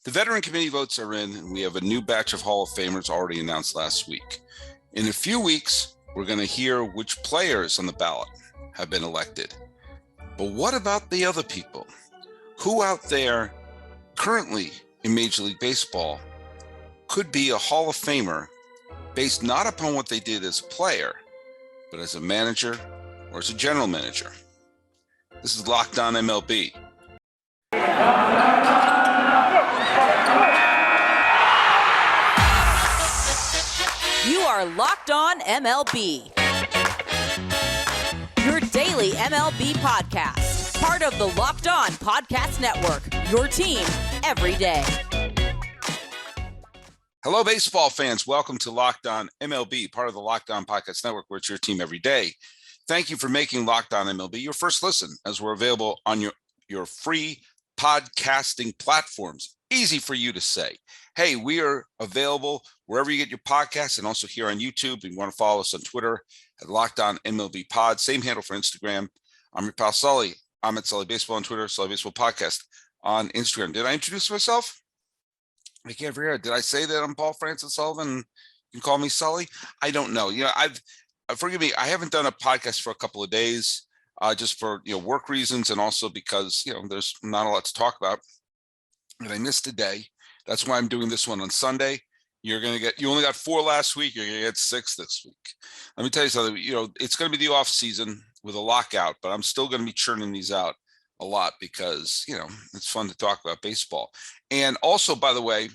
The veteran committee votes are in, and we have a new batch of Hall of Famers already announced last week. In a few weeks, we're going to hear which players on the ballot have been elected. But what about the other people? Who out there currently in Major League Baseball could be a Hall of Famer based not upon what they did as a player, but as a manager or as a general manager? This is Locked On MLB. You are Locked On MLB, your daily MLB podcast, part of the Locked On Podcast Network, your team every day. Hello, baseball fans. Welcome to Locked On MLB, part of the Locked On Podcast Network, where it's your team every day. Thank you for making Locked On MLB your first listen, as we're available on your free podcasting platforms. Easy for you to say. Hey, we are available wherever you get your podcasts and also here on YouTube. If you want to follow us on Twitter at Locked On MLB Pod, same handle for Instagram. I'm your pal Sully. I'm at Sully Baseball on Twitter, Sully Baseball Podcast on Instagram. Did I introduce myself? I can't figure out. Did I say that I'm Paul Francis Sullivan? You can call me Sully. I don't know. Forgive me. I haven't done a podcast for a couple of days, just for work reasons, and also because there's not a lot to talk about. And I missed a day. That's why I'm doing this one on Sunday. You only got 4 last week. You're going to get 6 this week. Let me tell you something. It's going to be the off season with a lockout, but I'm still going to be churning these out a lot because, it's fun to talk about baseball. And also, by the way,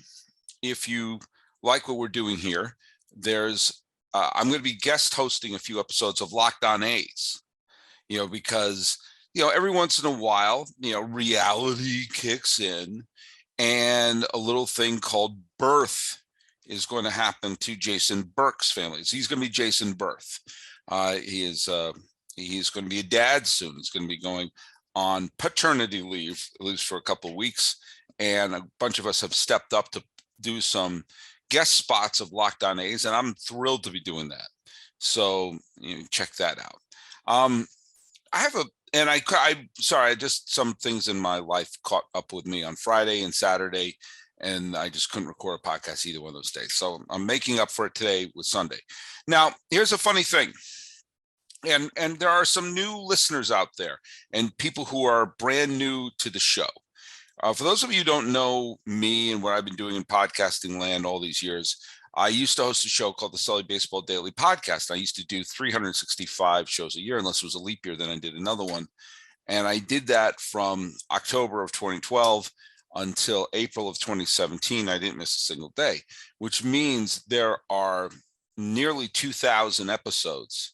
if you like what we're doing here, I'm going to be guest hosting a few episodes of Locked On A's, because, every once in a while, reality kicks in and a little thing called birth is going to happen to Jason Burke's family. So he's going to be Jason Birth. He's going to be a dad soon. He's going to be going on paternity leave, at least for a couple of weeks. And a bunch of us have stepped up to do some guest spots of Locked On A's, and I'm thrilled to be doing that. So check that out. Just some things in my life caught up with me on Friday and Saturday, and I just couldn't record a podcast either one of those days. So I'm making up for it today with Sunday. Now, here's a funny thing. And there are some new listeners out there and people who are brand new to the show. For those of you who don't know me and what I've been doing in podcasting land all these years, I used to host a show called the Sully Baseball Daily Podcast. I used to do 365 shows a year, unless it was a leap year, then I did another one. And I did that from October of 2012 until April of 2017. I didn't miss a single day, which means there are nearly 2,000 episodes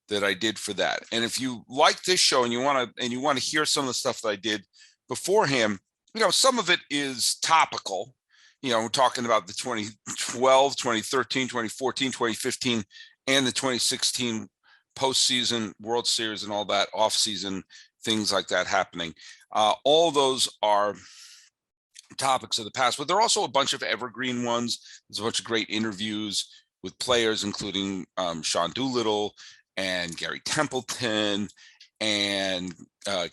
that I did for that. And if you like this show and you want to hear some of the stuff that I did beforehand, some of it is topical. We're talking about the 2012, 2013, 2014, 2015, and the 2016 postseason World Series and all that off-season things like that happening. All those are topics of the past, but there are also a bunch of evergreen ones. There's a bunch of great interviews with players, including Sean Doolittle and Gary Templeton and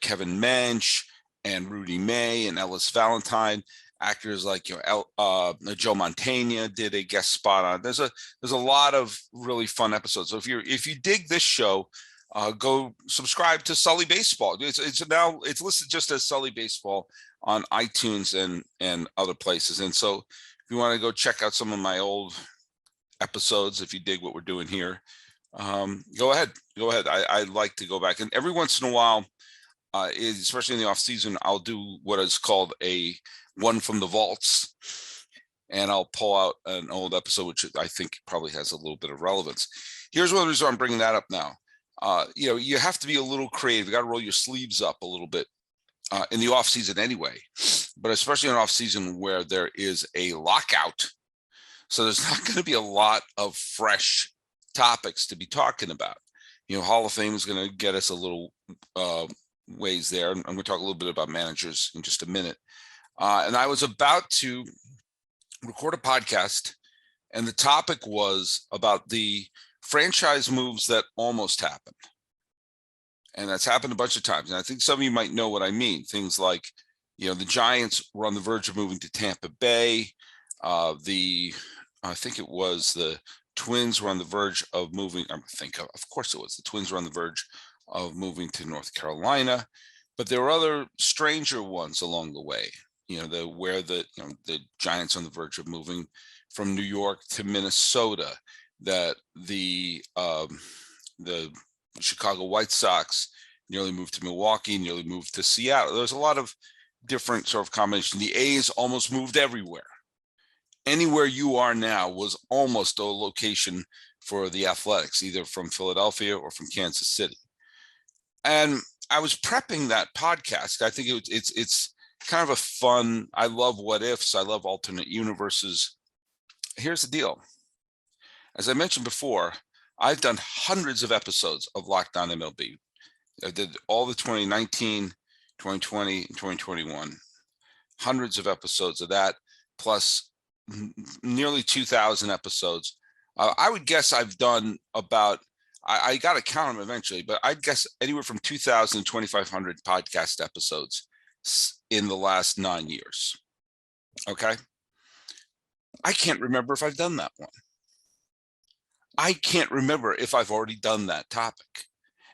Kevin Mensch and Rudy May and Ellis Valentine. Actors like Joe Mantegna did a guest spot on. There's a lot of really fun episodes. So if you dig this show, go subscribe to Sully Baseball. It's listed just as Sully Baseball on iTunes and other places. And so if you want to go check out some of my old episodes, if you dig what we're doing here, go ahead. I like to go back, and every once in a while, especially in the off season, I'll do what is called a one from the vaults, and I'll pull out an old episode, which I think probably has a little bit of relevance. Here's one reason I'm bringing that up now. You have to be a little creative. You got to roll your sleeves up a little bit in the off season anyway, but especially in off season where there is a lockout. So there's not going to be a lot of fresh topics to be talking about. Hall of Fame is going to get us a little ways there. I'm going to talk a little bit about managers in just a minute. And I was about to record a podcast, and the topic was about the franchise moves that almost happened. And that's happened a bunch of times. And I think some of you might know what I mean. Things like, The Giants were on the verge of moving to Tampa Bay. I think it was the Twins were on the verge of moving. Of course it was. The Twins were on the verge of moving to North Carolina, but there were other stranger ones along the way. The Giants on the verge of moving from New York to Minnesota, that the Chicago White Sox nearly moved to Milwaukee, nearly moved to Seattle. There's a lot of different sort of combination. The A's almost moved everywhere. Anywhere you are now was almost a location for the Athletics, either from Philadelphia or from Kansas City. And I was prepping that podcast. I think it's kind of a fun. I love what ifs. I love alternate universes. Here's the deal. As I mentioned before, I've done hundreds of episodes of Locked On MLB. I did all the 2019, 2020, and 2021. Hundreds of episodes of that, plus nearly 2,000 episodes. I would guess I've done about, I got to count them eventually, but I'd guess anywhere from 2,000 to 2,500 podcast episodes in the last 9 years. Okay. I can't remember if I've done that one. I can't remember if I've already done that topic.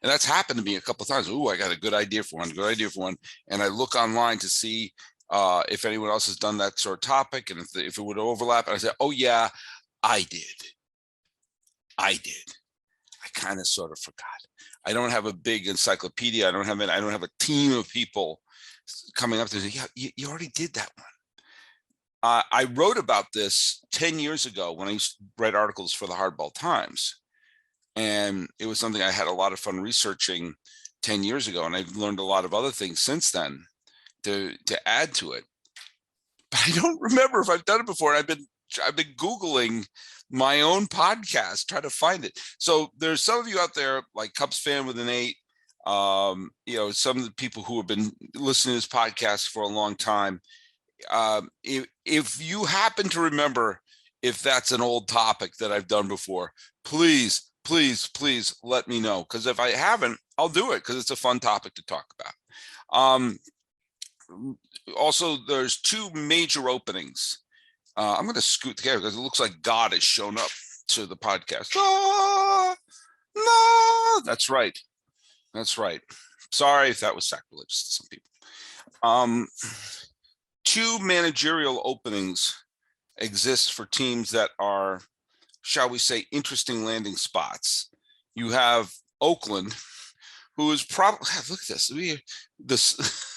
And that's happened to me a couple of times. I got a good idea for one, And I look online to see if anyone else has done that sort of topic, and if it would overlap. And I say, oh yeah, I did. I kind of sort of forgot. I don't have a big encyclopedia. I don't have a team of people coming up to say, yeah, you already did that one. I wrote about this 10 years ago when I used to write articles for the Hardball Times. And it was something I had a lot of fun researching 10 years ago. And I've learned a lot of other things since then to add to it. But I don't remember if I've done it before. And I've been Googling my own podcast, trying to find it. So there's some of you out there, like Cubs fan with an 8, some of the people who have been listening to this podcast for a long time. If you happen to remember if that's an old topic that I've done before, please let me know. Because if I haven't, I'll do it, because it's a fun topic to talk about. Also, there's 2 major openings. I'm going to scoot together because it looks like God has shown up to the podcast. No, that's right. Sorry if that was sacrilegious to some people. 2 managerial openings exist for teams that are, shall we say, interesting landing spots. You have Oakland, who is probably, look at this.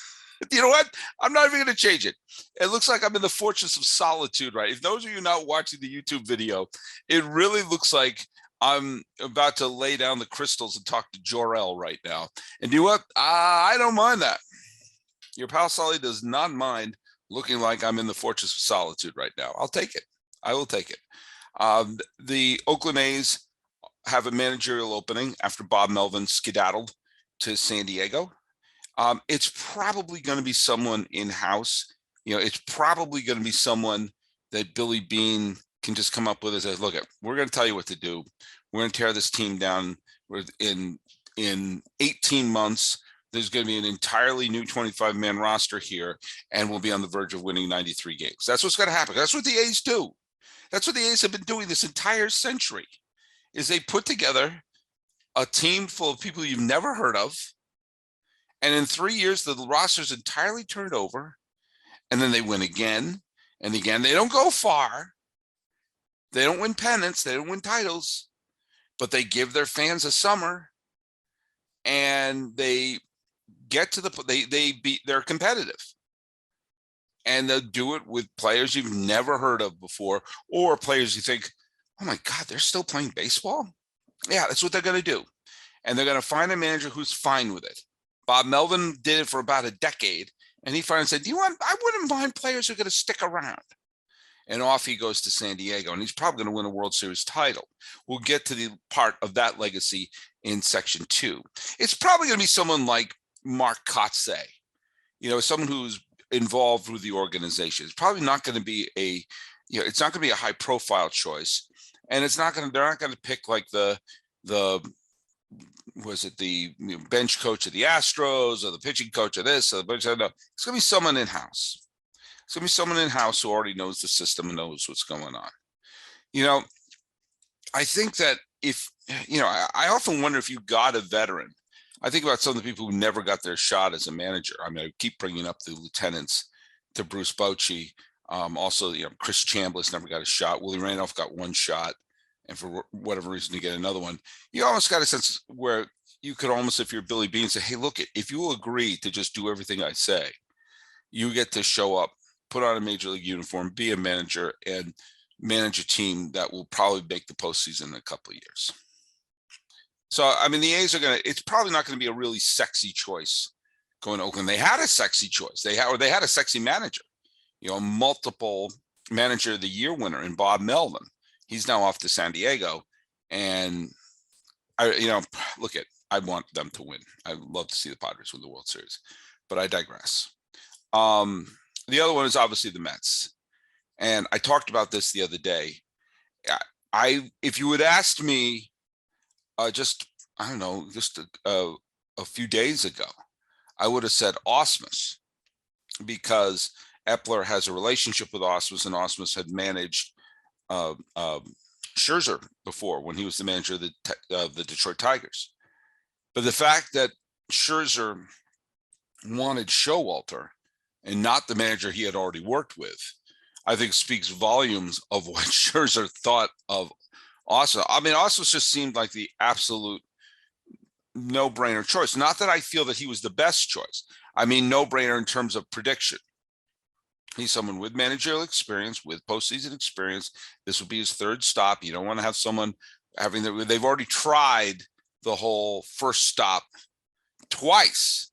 You know what? I'm not even going to change it. It looks like I'm in the Fortress of Solitude, right? If those of you not watching the YouTube video, it really looks like I'm about to lay down the crystals and talk to Jor-El right now. And you know what? I don't mind that. Your pal Sully does not mind looking like I'm in the Fortress of Solitude right now. I'll take it. I will take it. The Oakland A's have a managerial opening after Bob Melvin skedaddled to San Diego. It's probably going to be someone in-house. It's probably going to be someone that Billy Beane can just come up with and say, look, we're going to tell you what to do. We're going to tear this team down. In 18 months, there's going to be an entirely new 25-man roster here, and we'll be on the verge of winning 93 games. That's what's going to happen. That's what the A's do. That's what the A's have been doing this entire century, is they put together a team full of people you've never heard of. And in 3 years, the roster's entirely turned over. And then they win again and again. They don't go far. They don't win pennants. They don't win titles. But they give their fans a summer. And they get to they're competitive. And they'll do it with players you've never heard of before, or players you think, oh my God, they're still playing baseball? Yeah, that's what they're going to do. And they're going to find a manager who's fine with it. Bob Melvin did it for about a decade, and he finally said, I wouldn't mind players who are going to stick around. And off he goes to San Diego, and he's probably going to win a World Series title. We'll get to the part of that legacy in section 2. It's probably going to be someone like Mark Kotze, someone who's involved with the organization. It's probably not going to be it's not going to be a high profile choice. And they're not going to pick like the was it the bench coach of the Astros or the pitching coach of this or the bench? No, it's going to be someone in-house. It's going to be someone in-house who already knows the system and knows what's going on. I think that I often wonder if you got a veteran. I think about some of the people who never got their shot as a manager. I mean, I keep bringing up the lieutenants to Bruce Bochy. Also, Chris Chambliss never got a shot. Willie Randolph got one shot, and for whatever reason, to get another one. You almost got a sense where you could almost, if you're Billy Beane, say, hey, look, if you will agree to just do everything I say, you get to show up, put on a major league uniform, be a manager, and manage a team that will probably make the postseason in a couple of years. So, I mean, the A's it's probably not going to be a really sexy choice going to Oakland. They had a sexy choice. They had a sexy manager, multiple manager of the year winner in Bob Melvin. He's now off to San Diego. And I want them to win. I'd love to see the Padres win the World Series, but I digress. The other one is obviously the Mets. And I talked about this the other day. If you had asked me just a few days ago, I would have said Ausmus, because Epler has a relationship with Ausmus, and Ausmus had managed Scherzer before when he was the manager of the Detroit Tigers. But the fact that Scherzer wanted Showalter and not the manager he had already worked with, I think speaks volumes of what Scherzer thought of Ausmus. I mean, Ausmus just seemed like the absolute no-brainer choice. Not that I feel that he was the best choice. I mean, no-brainer in terms of prediction. He's someone with managerial experience, with postseason experience. This would be his third stop. You don't want to have someone they've already tried the whole first stop twice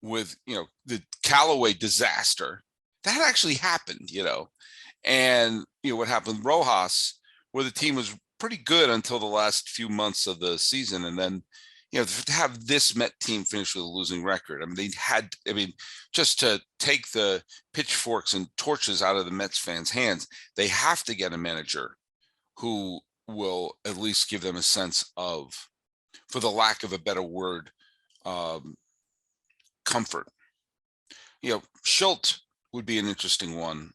with, the Callaway disaster. That actually happened, and what happened with Rojas, where the team was pretty good until the last few months of the season. And then, to have this Met team finish with a losing record. Just to take the pitchforks and torches out of the Mets fans' hands, they have to get a manager who will at least give them a sense of, for the lack of a better word, comfort. Schultz would be an interesting one,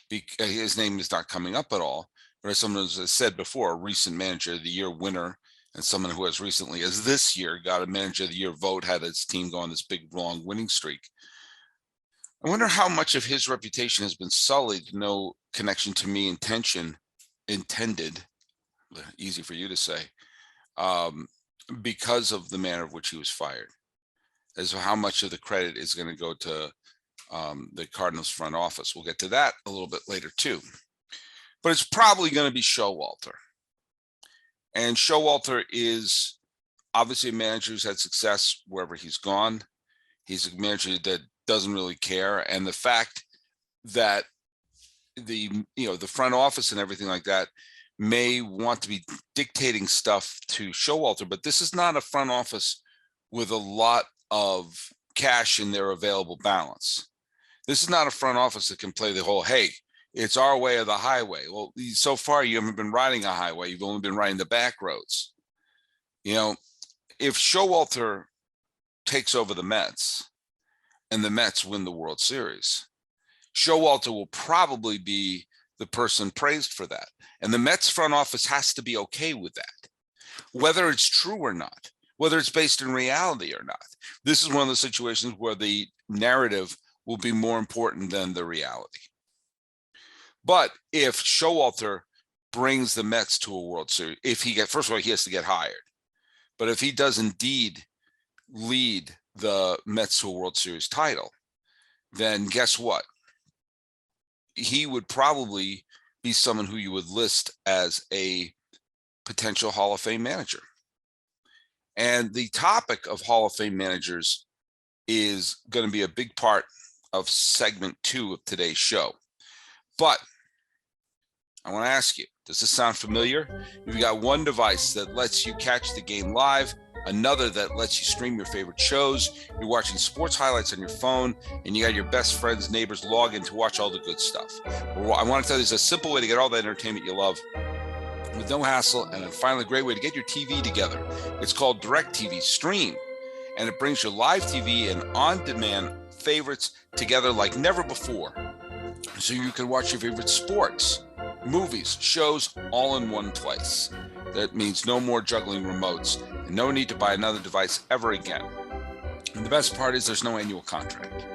because his name is not coming up at all. But as someone has said before, a recent manager of the year winner, and someone who as recently as this year got a manager of the year vote, had his team go on this big, long winning streak. I wonder how much of his reputation has been sullied, no connection to me intended, easy for you to say, because of the manner of which he was fired. As to how much of the credit is going to go to the Cardinals front office. We'll get to that a little bit later too. But it's probably going to be Showalter. And Showalter is obviously a manager who's had success wherever he's gone. He's a manager that doesn't really care. And the fact that the front office and everything like that may want to be dictating stuff to Showalter, but this is not a front office with a lot of cash in their available balance. This is not a front office that can play the whole, hey, it's our way or the highway. Well, so far you haven't been riding a highway. You've only been riding the back roads. If Showalter takes over the Mets and the Mets win the World Series, Showalter will probably be the person praised for that. And the Mets front office has to be okay with that, whether it's true or not, whether it's based in reality or not. This is one of the situations where the narrative will be more important than the reality. But if Showalter brings the Mets to a World Series, first of all, he has to get hired. But if he does indeed lead the Mets to a World Series title, then guess what? He would probably be someone who you would list as a potential Hall of Fame manager. And the topic of Hall of Fame managers is going to be a big part of segment 2 of today's show. But I want to ask you, does this sound familiar? You've got one device that lets you catch the game live, another that lets you stream your favorite shows. You're watching sports highlights on your phone, and you got your best friends, neighbors log in to watch all the good stuff. I want to tell you, there's a simple way to get all the entertainment you love with no hassle, and finally a great way to get your TV together. It's called Directv Stream, and it brings your live TV and on-demand favorites together like never before. So you can watch your favorite sports, movies, shows all in one place. That means no more juggling remotes and no need to buy another device ever again. And the best part is there's no annual contract.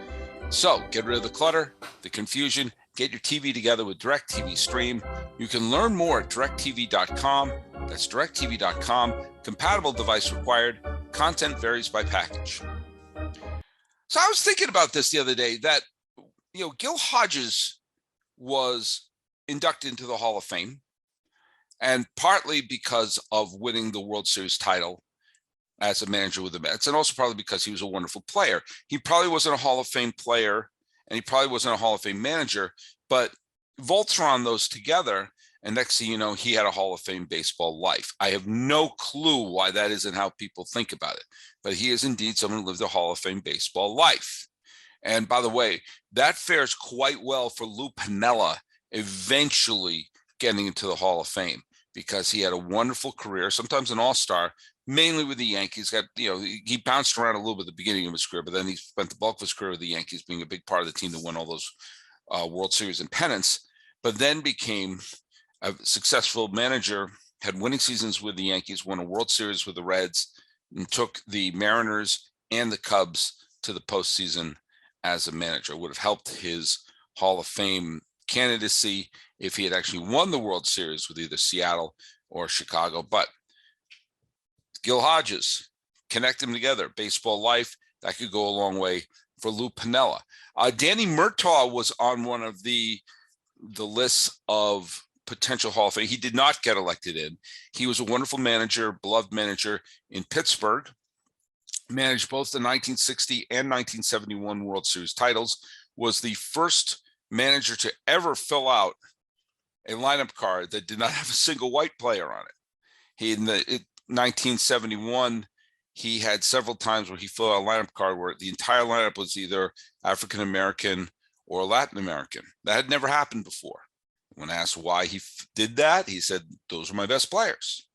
So get rid of the clutter, the confusion, get your TV together with Directv Stream. You can learn more at directv.com. That's directv.com. Compatible device required. Content varies by package. So I was thinking about this the other day that, Gil Hodges was inducted into the Hall of Fame, and partly because of winning the World Series title as a manager with the Mets, and also probably because he was a wonderful player. He probably wasn't a Hall of Fame player, and he probably wasn't a Hall of Fame manager, but Voltron those together, and next thing you know, he had a Hall of Fame baseball life. I have no clue why that isn't how people think about it, but he is indeed someone who lived a Hall of Fame baseball life. And by the way, that fares quite well for Lou Panella eventually getting into the Hall of Fame, because he had a wonderful career, sometimes an all-star, mainly with the Yankees. He bounced around a little bit at the beginning of his career, but then he spent the bulk of his career with the Yankees, being a big part of the team that won all those World Series and pennants, but then became a successful manager, had winning seasons with the Yankees, won a World Series with the Reds, and took the Mariners and the Cubs to the postseason as a manager. It would have helped his Hall of Fame candidacy if he had actually won the World Series with either Seattle or Chicago. But Gil Hodges, connect them together. Baseball life, that could go a long way for Lou Panella. Danny Murtaugh was on one of the lists of potential Hall of Fame. He did not get elected in. He was a wonderful manager, beloved manager in Pittsburgh, managed both the 1960 and 1971 World Series titles, was the first manager to ever fill out a lineup card that did not have a single white player on it. In 1971, he had several times where he filled out a lineup card where the entire lineup was either African American or Latin American. That had never happened before. When asked why he did that, he said, "Those are my best players."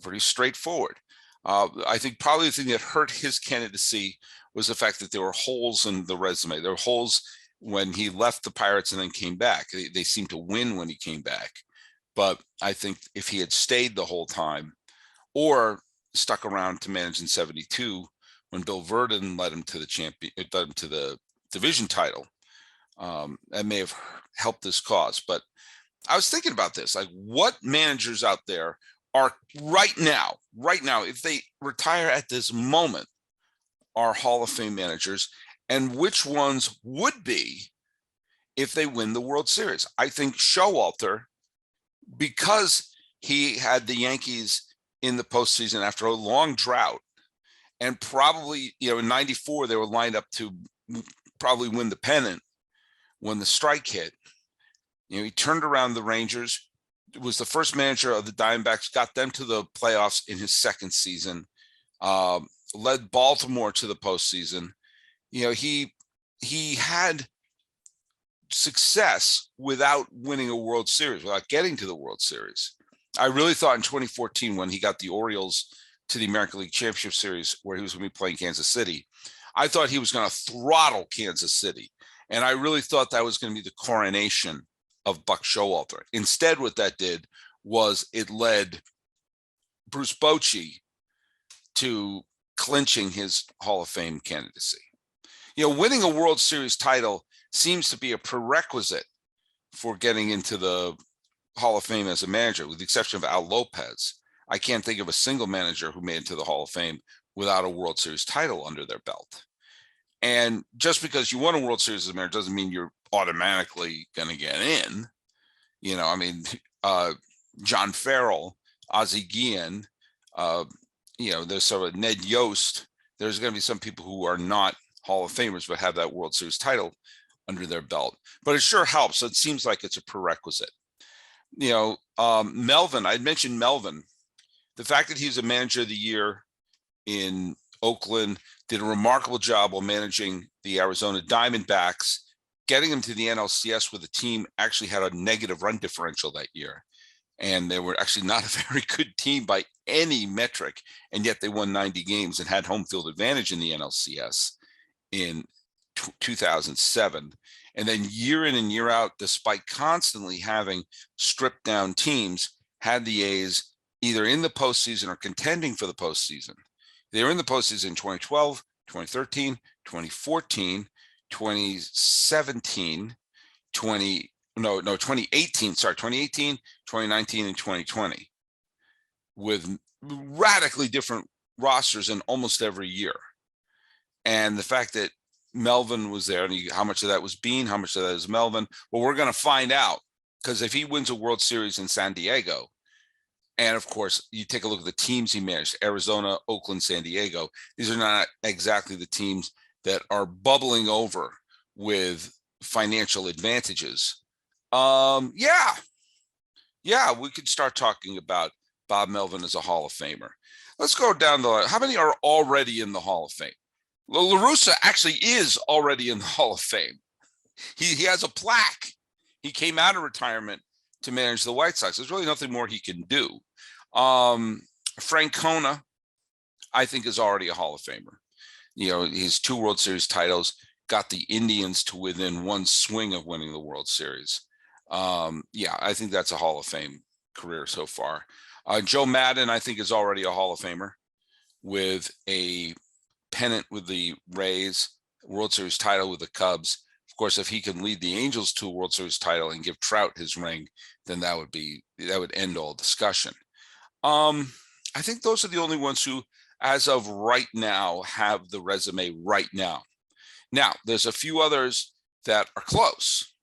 Pretty straightforward. I think probably the thing that hurt his candidacy was the fact that there were holes in the resume. There were holes when he left the Pirates and then came back. They seemed to win when he came back. But I think if he had stayed the whole time or stuck around to manage in 72 when Bill Verdon led him to the division title, that may have helped this cause. But I was thinking about this, like what managers out there are right now, if they retire at this moment, are Hall of Fame managers, and which ones would be if they win the World Series. I think Showalter, because he had the Yankees in the postseason after a long drought, and probably, in 94, they were lined up to probably win the pennant when the strike hit. He turned around the Rangers, was the first manager of the Diamondbacks, got them to the playoffs in his second season, led Baltimore to the postseason. He had success without winning a World Series, without getting to the World Series. I really thought in 2014, when he got the Orioles to the American League Championship Series, where he was going to be playing Kansas City, I thought he was going to throttle Kansas City. And I really thought that was going to be the coronation of Buck Showalter. Instead, what that did was it led Bruce Bochy to clinching his Hall of Fame candidacy. Winning a World Series title seems to be a prerequisite for getting into the Hall of Fame as a manager, with the exception of Al Lopez. I can't think of a single manager who made it to the Hall of Fame without a World Series title under their belt. And just because you won a World Series as a manager doesn't mean you're automatically going to get in. John Farrell, Ozzie Guillen, there's sort of Ned Yost. There's going to be some people who are not Hall of Famers but have that World Series title under their belt. But it sure helps. It seems like it's a prerequisite. Melvin, I'd mentioned Melvin. The fact that he was a manager of the year in Oakland, did a remarkable job while managing the Arizona Diamondbacks, getting them to the NLCS, where the team actually had a negative run differential that year. and they were actually not a very good team by any metric, and yet they won 90 games and had home field advantage in the NLCS in 2007. And then year in and year out, despite constantly having stripped down teams, had the A's either in the postseason or contending for the postseason. They were in the postseason in 2012, 2013, 2014, 2017, 2018, 2019, and 2020, with radically different rosters in almost every year. And the fact that Melvin was there, and how much of that was Bean, how much of that is Melvin? Well, we're going to find out, because if he wins a World Series in San Diego, and of course, you take a look at the teams he managed, Arizona, Oakland, San Diego, these are not exactly the teams that are bubbling over with financial advantages. Yeah, we could start talking about Bob Melvin as a Hall of Famer. Let's go down the, how many are already in the Hall of Fame? La Russa actually is already in the Hall of Fame. He has a plaque. He came out of retirement to manage the White Sox. There's really nothing more he can do. Francona, I think, is already a Hall of Famer. His 2 World Series titles got the Indians to within one swing of winning the World Series. I think that's a Hall of Fame career so far. Joe Madden, I think, is already a Hall of Famer with a pennant with the Rays, World Series title with the Cubs. Of course, if he can lead the Angels to a World Series title and give Trout his ring, then that would end all discussion. I think those are the only ones who, as of right now, have the resume right now. Now, there's a few others that are close.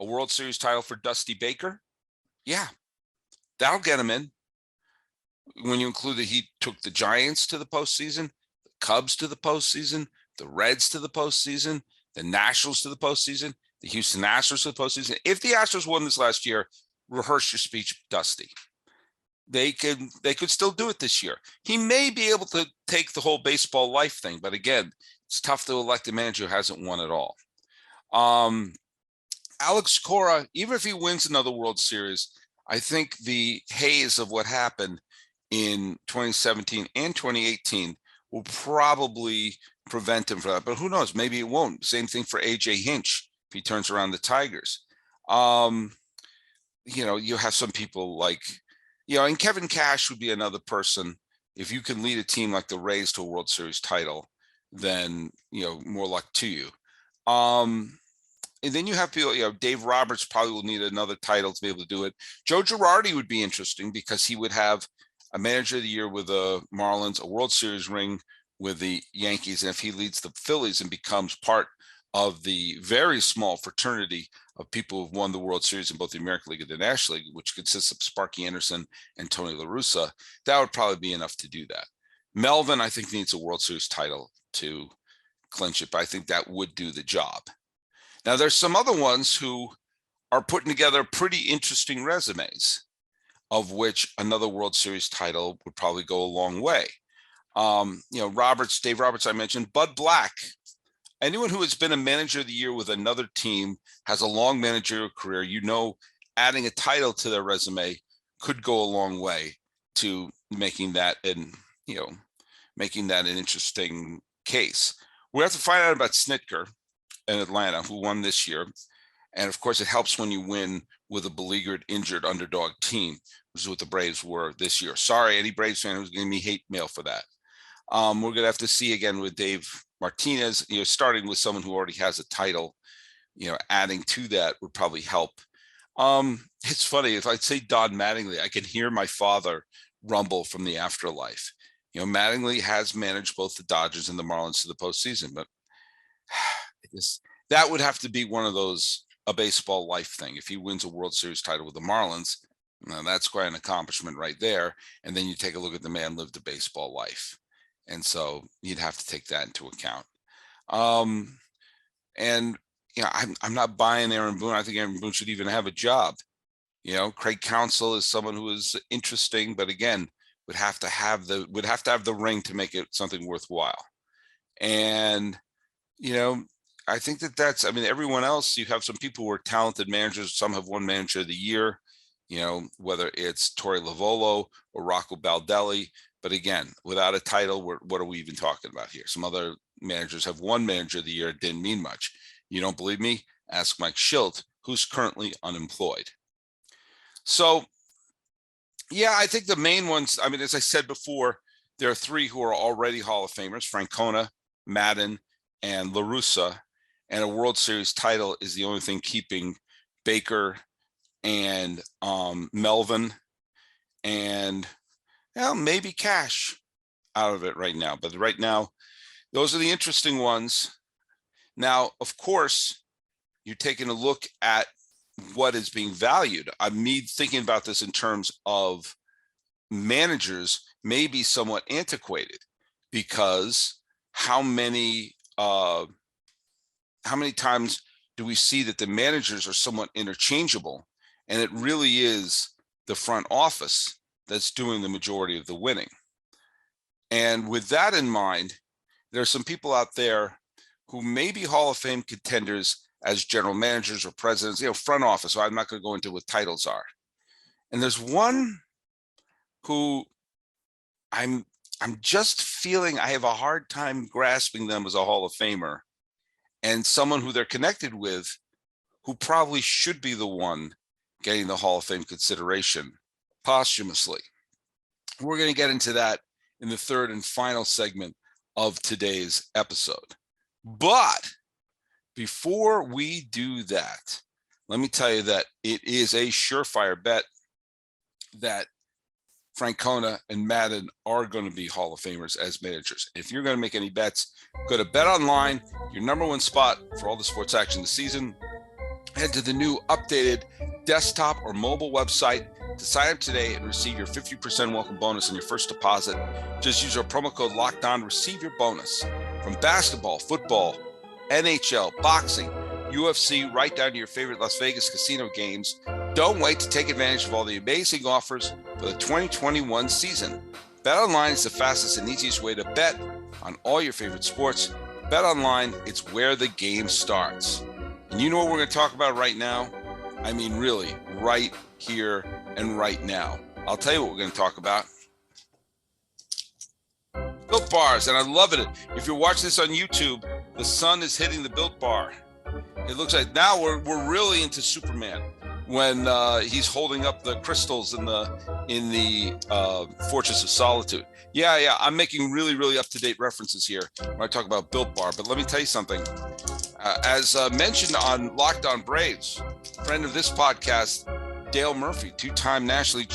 A World Series title for Dusty Baker? Yeah, that'll get him in. When you include that he took the Giants to the postseason, the Cubs to the postseason, the Reds to the postseason, the Nationals to the postseason, the Houston Astros to the postseason. If the Astros won this last year, rehearse your speech, Dusty. They could still do it this year. He may be able to take the whole baseball life thing, but again, it's tough to elect a manager who hasn't won at all. Alex Cora, even if he wins another World Series, I think the haze of what happened in 2017 and 2018 will probably prevent him from that. But who knows? Maybe it won't. Same thing for AJ Hinch if he turns around the Tigers. You have some people like, and Kevin Cash would be another person. If you can lead a team like the Rays to a World Series title, then, more luck to you. And then you have people, Dave Roberts probably will need another title to be able to do it. Joe Girardi would be interesting because he would have a Manager of the Year with the Marlins, a World Series ring with the Yankees. And if he leads the Phillies and becomes part of the very small fraternity of people who've won the World Series in both the American League and the National League, which consists of Sparky Anderson and Tony La Russa, that would probably be enough to do that. Melvin, I think, needs a World Series title to clinch it, but I think that would do the job. Now, there's some other ones who are putting together pretty interesting resumes, of which another World Series title would probably go a long way. Dave Roberts, I mentioned. Bud Black, anyone who has been a Manager of the Year with another team, has a long managerial career, adding a title to their resume could go a long way to making that an interesting case. We have to find out about Snitker in Atlanta, who won this year. And of course, it helps when you win with a beleaguered, injured underdog team, which is what the Braves were this year. Sorry, any Braves fan who's giving me hate mail for that. We're going to have to see again with Dave Martinez, starting with someone who already has a title, adding to that would probably help. It's funny, if I'd say Don Mattingly, I can hear my father rumble from the afterlife. Mattingly has managed both the Dodgers and the Marlins to the postseason, but that would have to be one of those, a baseball life thing. If he wins a World Series title with the Marlins, that's quite an accomplishment right there. And then you take a look at the man lived a baseball life. And so you'd have to take that into account. I'm not buying Aaron Boone. I think Aaron Boone should even have a job. Craig Counsell is someone who is interesting, but again, would have to have the ring to make it something worthwhile. And, I think everyone else, you have some people who are talented managers. Some have won Manager of the Year. whether it's Torey Lovullo or Rocco Baldelli. But again, without a title, what are we even talking about here? Some other managers have won Manager of the Year. It didn't mean much. You don't believe me? Ask Mike Schilt, who's currently unemployed. So, yeah, I think the main ones, as I said before, there are three who are already Hall of Famers: Francona, Madden, and La Russa. And a World Series title is the only thing keeping Baker and Melvin and maybe Cash out of it right now. But right now, those are the interesting ones. Now, of course, you're taking a look at what is being valued. Me thinking about this in terms of managers may be somewhat antiquated, because how many times do we see that the managers are somewhat interchangeable, and it really is the front office that's doing the majority of the winning? And with that in mind, there are some people out there who may be Hall of Fame contenders as general managers or presidents, front office. So I'm not going to go into what titles are. And there's one who I'm just feeling I have a hard time grasping them as a Hall of Famer, and someone who they're connected with who probably should be the one getting the Hall of Fame consideration posthumously. We're going to get into that in the third and final segment of today's episode. But before we do that, let me tell you that it is a surefire bet that Francona and Madden are going to be Hall of Famers as managers. If you're going to make any bets, go to BetOnline, your number one spot for all the sports action this season. Head to the new updated desktop or mobile website to sign up today and receive your 50% welcome bonus on your first deposit. Just use our promo code LOCKEDON, receive your bonus from basketball, football, NHL, boxing, UFC, right down to your favorite Las Vegas casino games. Don't wait to take advantage of all the amazing offers for the 2021 season. BetOnline is the fastest and easiest way to bet on all your favorite sports. BetOnline, it's where the game starts. And you know what we're going to talk about right now? Really, right here and right now. I'll tell you what we're going to talk about. Built Bars, and I love it. If you're watching this on YouTube, the sun is hitting the Built Bar. It looks like now we're really into Superman when he's holding up the crystals in the Fortress of Solitude. Yeah, I'm making really, really up-to-date references here when I talk about Built Bar. But let me tell you something. As mentioned on Locked On Braves, friend of this podcast, Dale Murphy, two-time National League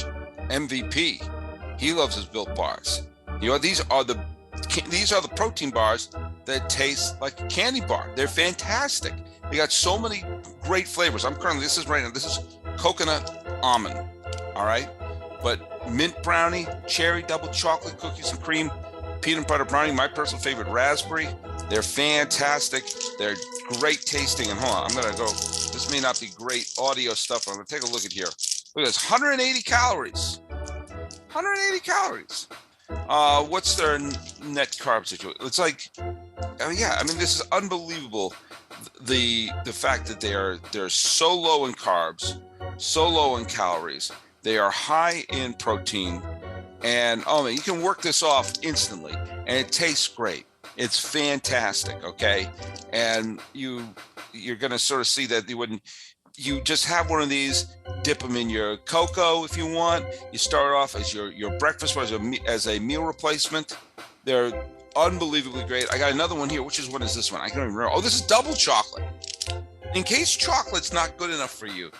MVP, he loves his Built Bars. These are the protein bars that taste like a candy bar. They're fantastic. They got so many great flavors. This is coconut almond, all right? But mint brownie, cherry double chocolate, cookies and cream, peanut butter brownie, my personal favorite, raspberry. They're fantastic. They're great tasting. And hold on, I'm going to go. This may not be great audio stuff, but I'm going to take a look at here. Look at this, 180 calories. 180 calories. What's their net carb situation? It's like, this is unbelievable. The fact that they're so low in carbs, so low in calories. They are high in protein, and you can work this off instantly, and it tastes great. It's fantastic, okay? And you're going to sort of see that you just have one of these, dip them in your cocoa if you want. You start off as your breakfast as a meal replacement. They're unbelievably great. I got another one here. Which one is this one? I can't even remember. Oh, this is double chocolate. In case chocolate's not good enough for you,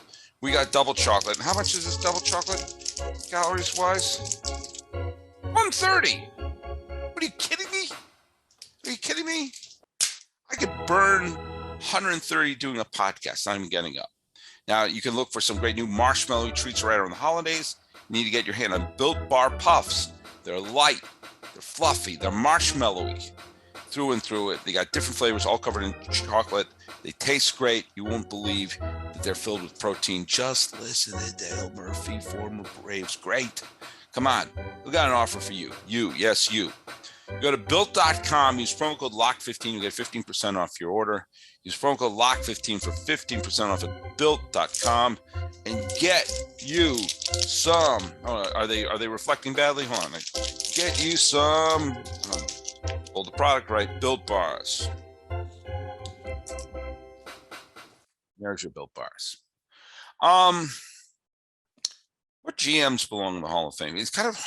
we got double chocolate. And how much is this double chocolate, calories-wise? 130. What are you kidding me? Are you kidding me? I could burn 130 doing a podcast, not even getting up. Now, you can look for some great new marshmallow treats right around the holidays. You need to get your hand on Built Bar Puffs. They're light, they're fluffy, they're marshmallowy through and through it. They got different flavors, all covered in chocolate. They taste great. You won't believe that they're filled with protein. Just listen to Dale Murphy, former Braves great, Come on, we got an offer for you. Yes, you. Go to built.com, use promo code LOCK15, you get 15% off your order. Use promo code LOCK15 for 15% off at built.com and get you some. Are they reflecting badly? Hold on. Get you some, hold the product right, Built Bars. There's your Built Bars. What GMs belong in the Hall of Fame? It's kind of,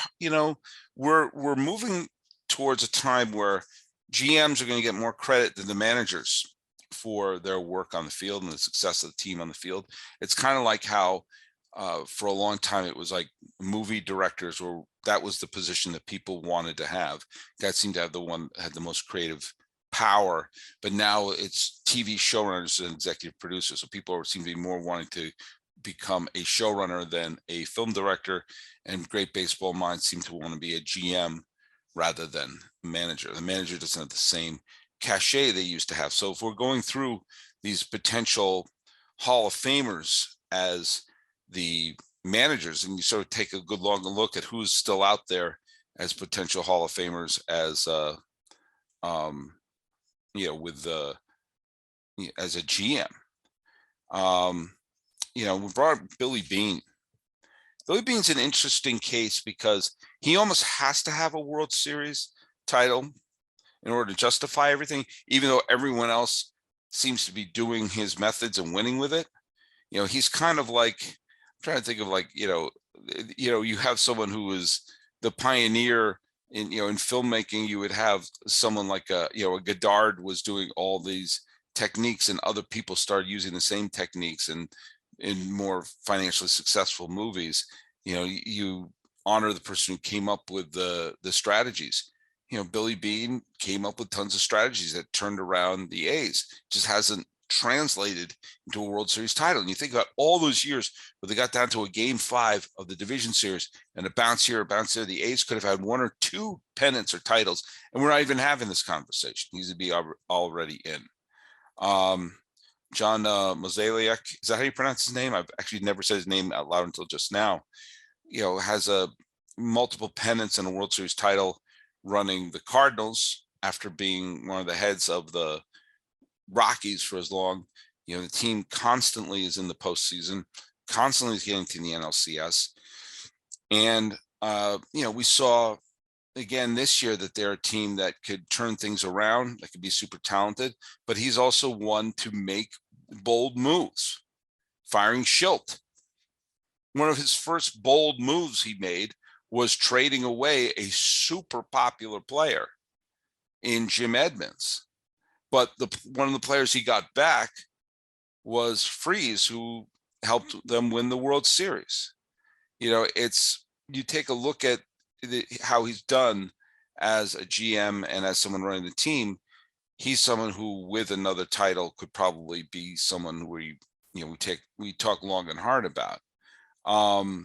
we're moving towards a time where GMs are going to get more credit than the managers for their work on the field and the success of the team on the field. It's kind of like how for a long time it was like movie directors, or that was the position that people wanted to have. That seemed to have the one that had the most creative power, but now it's TV showrunners and executive producers. So people seem to be more wanting to become a showrunner than a film director, and great baseball minds seem to want to be a GM rather than manager. The manager doesn't have the same cachet they used to have. So if we're going through these potential Hall of Famers as the managers, and you sort of take a good long look at who's still out there as potential Hall of Famers as as a GM. We brought up Billy Beane. Billy Beane's an interesting case because he almost has to have a World Series title in order to justify everything, even though everyone else seems to be doing his methods and winning with it. He's kind of like, I'm trying to think of like, you have someone who is the pioneer in filmmaking. You would have someone like a Godard was doing all these techniques, and other people started using the same techniques and in more financially successful movies. You honor the person who came up with the strategies. Billy Beane came up with tons of strategies that turned around the A's. Just hasn't translated into a World Series title. And you think about all those years where they got down to a game 5 of the division series and a bounce here, a bounce there. The A's could have had 1 or 2 pennants or titles, and we're not even having this conversation. He's to be already in. John Mazzaglia, is that how you pronounce his name? I've actually never said his name out loud until just now. Has a multiple pennants and a World Series title running the Cardinals after being one of the heads of the Rockies for as long. The team constantly is in the postseason, constantly is getting to the NLCS. And, we saw again this year that they're a team that could turn things around, that could be super talented, but he's also one to make bold moves. Firing Schilt. One of his first bold moves he made was trading away a super popular player in Jim Edmonds. But one of the players he got back was Freese, who helped them win the World Series. You take a look at how he's done as a GM and as someone running the team. He's someone who, with another title, could probably be someone who we talk long and hard about. Whether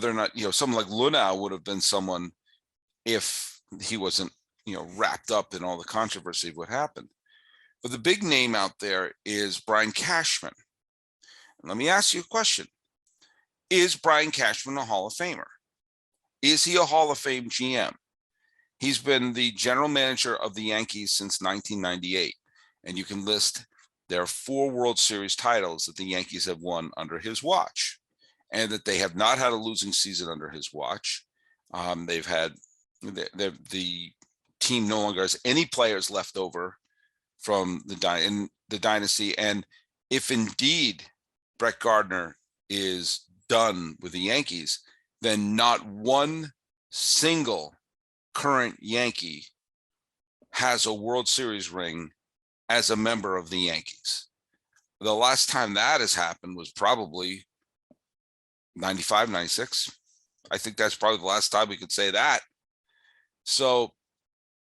or not someone like Luna would have been someone if he wasn't wrapped up in all the controversy of what happened. But the big name out there is Brian Cashman. And let me ask you a question. Is Brian Cashman a Hall of Famer? Is he a Hall of Fame GM? He's been the general manager of the Yankees since 1998. And you can list there are 4 World Series titles that the Yankees have won under his watch, and that they have not had a losing season under his watch. They've had the team no longer has any players left over from the dynasty. And if indeed Brett Gardner is done with the Yankees, then not one single current Yankee has a World Series ring as a member of the Yankees. The last time that has happened was probably 95, 96. I think that's probably the last time we could say that. So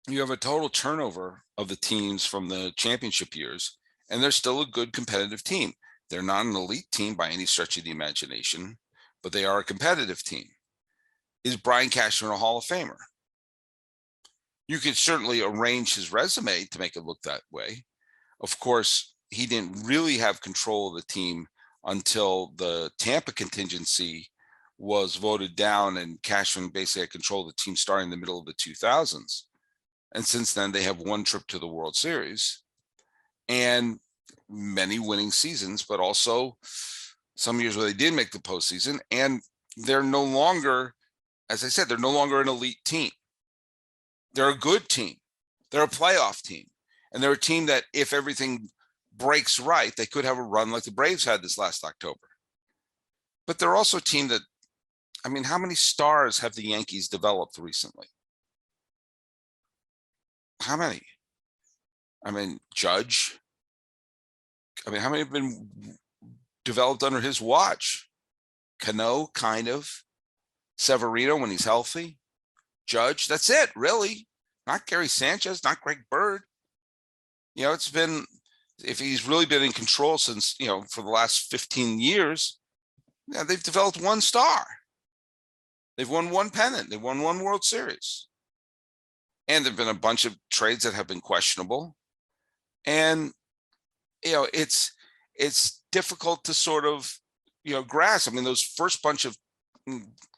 you have a total turnover of the teams from the championship years, and they're still a good competitive team. They're not an elite team by any stretch of the imagination, but they are a competitive team. Is Brian Cashman a Hall of Famer? You could certainly arrange his resume to make it look that way. Of course, he didn't really have control of the team until the Tampa contingency was voted down and Cashman basically had control of the team starting in the middle of the 2000s. And since then, they have one trip to the World Series and many winning seasons, but also some years where they did make the postseason. And they're no longer, as I said, they're no longer an elite team. They're a good team. They're a playoff team. And they're a team that if everything breaks right, they could have a run like the Braves had this last October. But they're also a team that, I mean, how many stars have the Yankees developed recently? How many? I mean, Judge. I mean, how many have been developed under his watch? Cano, kind of. Severino when he's healthy. Judge, that's it, really. Not Gary Sanchez, not Greg Bird. You know, it's been, if he's really been in control since, you know, for the last 15 years, yeah, they've developed one star. They've won one pennant. They've won one World Series. And there've been a bunch of trades that have been questionable. And, you know, it's difficult to sort of, you know, grasp. I mean, those first bunch of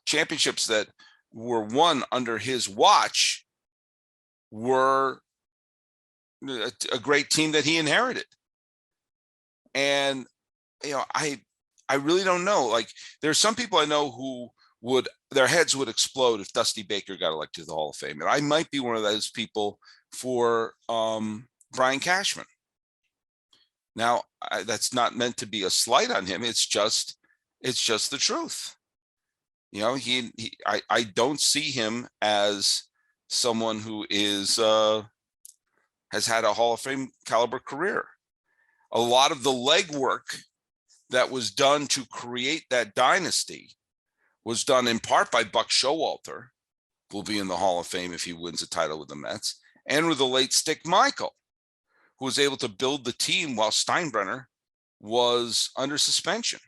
championships that were won under his watch were a great team that he inherited. And, you know, I really don't know. Like, there's some people I know who would, their heads would explode if Dusty Baker got elected to the Hall of Fame. And I might be one of those people for Brian Cashman. Now, that's not meant to be a slight on him. It's just the truth. You know, I don't see him as someone who is has had a Hall of Fame caliber career. A lot of the legwork that was done to create that dynasty was done in part by Buck Showalter, who will be in the Hall of Fame if he wins a title with the Mets, and with the late Stick Michael, who was able to build the team while Steinbrenner was under suspension.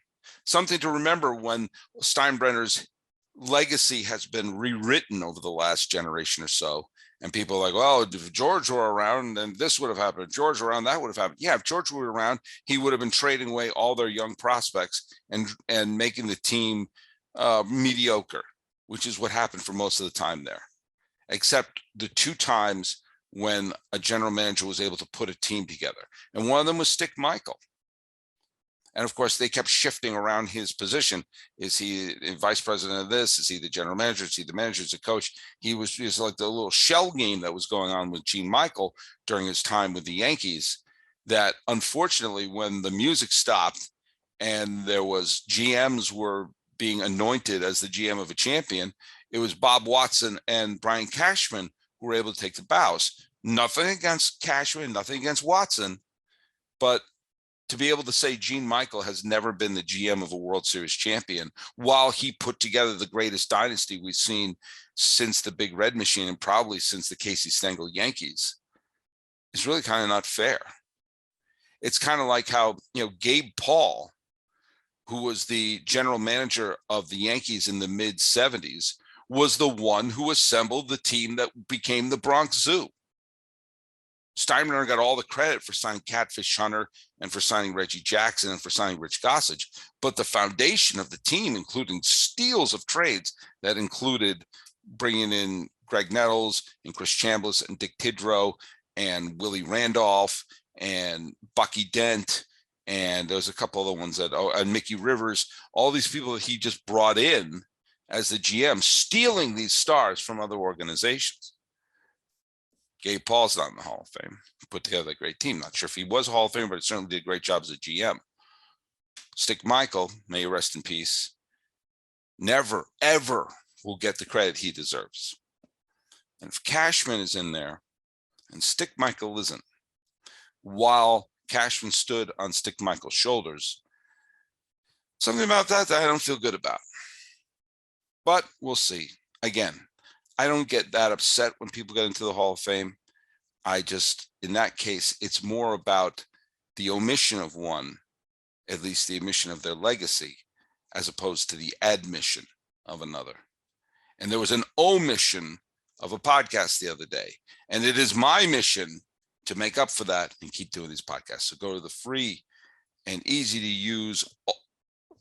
Something to remember when Steinbrenner's legacy has been rewritten over the last generation or so. And people are like, well, if George were around, then this would have happened. If George were around, that would have happened. Yeah, if George were around, he would have been trading away all their young prospects and making the team mediocre, which is what happened for most of the time there, except the two times when a general manager was able to put a team together. And one of them was Stick Michael. And of course, they kept shifting around his position. Is he vice president of this? Is he the general manager? Is he the manager? Is the coach? He was like the little shell game that was going on with Gene Michael during his time with the Yankees, that unfortunately, when the music stopped and there was GMs were being anointed as the GM of a champion, it was Bob Watson and Brian Cashman who were able to take the bows. Nothing against Cashman, nothing against Watson, but to be able to say Gene Michael has never been the GM of a World Series champion while he put together the greatest dynasty we've seen since the Big Red Machine and probably since the Casey Stengel Yankees is really kind of not fair. It's kind of like how, you know, Gabe Paul, who was the general manager of the Yankees in the mid 70s, was the one who assembled the team that became the Bronx Zoo. Steinbrenner got all the credit for signing Catfish Hunter and for signing Reggie Jackson and for signing Rich Gossage. But the foundation of the team, including steals of trades that included bringing in Greg Nettles and Chris Chambliss and Dick Tidrow and Willie Randolph and Bucky Dent, and there's a couple other ones that, and Mickey Rivers, all these people that he just brought in as the GM, stealing these stars from other organizations. Gabe Paul's not in the Hall of Fame. He put together a great team. Not sure if he was a Hall of Famer, but certainly did a great job as a GM. Stick Michael, may he rest in peace, never, ever will get the credit he deserves. And if Cashman is in there and Stick Michael isn't, while Cashman stood on Stick Michael's shoulders, something about that I don't feel good about. But we'll see. Again, I don't get that upset when people get into the Hall of Fame. I just, in that case, it's more about the omission of one, at least the omission of their legacy, as opposed to the admission of another. And there was an omission of a podcast the other day, and it is my mission to make up for that and keep doing these podcasts. So go to the free and easy to use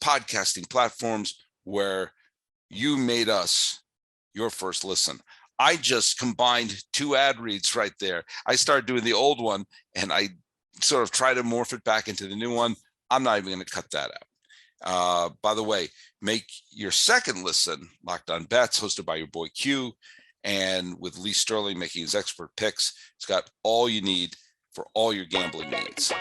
podcasting platforms where you made us your first listen. I just combined 2 ad reads right there. I started doing the old one and I sort of try to morph it back into the new one. I'm not even going to cut that out. By the way, make your second listen Locked On Bets, hosted by your boy Q, and with Lee Sterling making his expert picks. It's got all you need for all your gambling needs.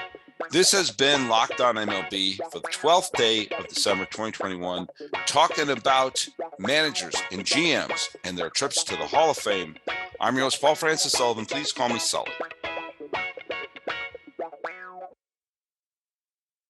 This has been Locked On MLB for the 12th day of December 2021, talking about managers and GMs and their trips to the Hall of Fame. I'm your host, Paul Francis Sullivan. Please call me Sully.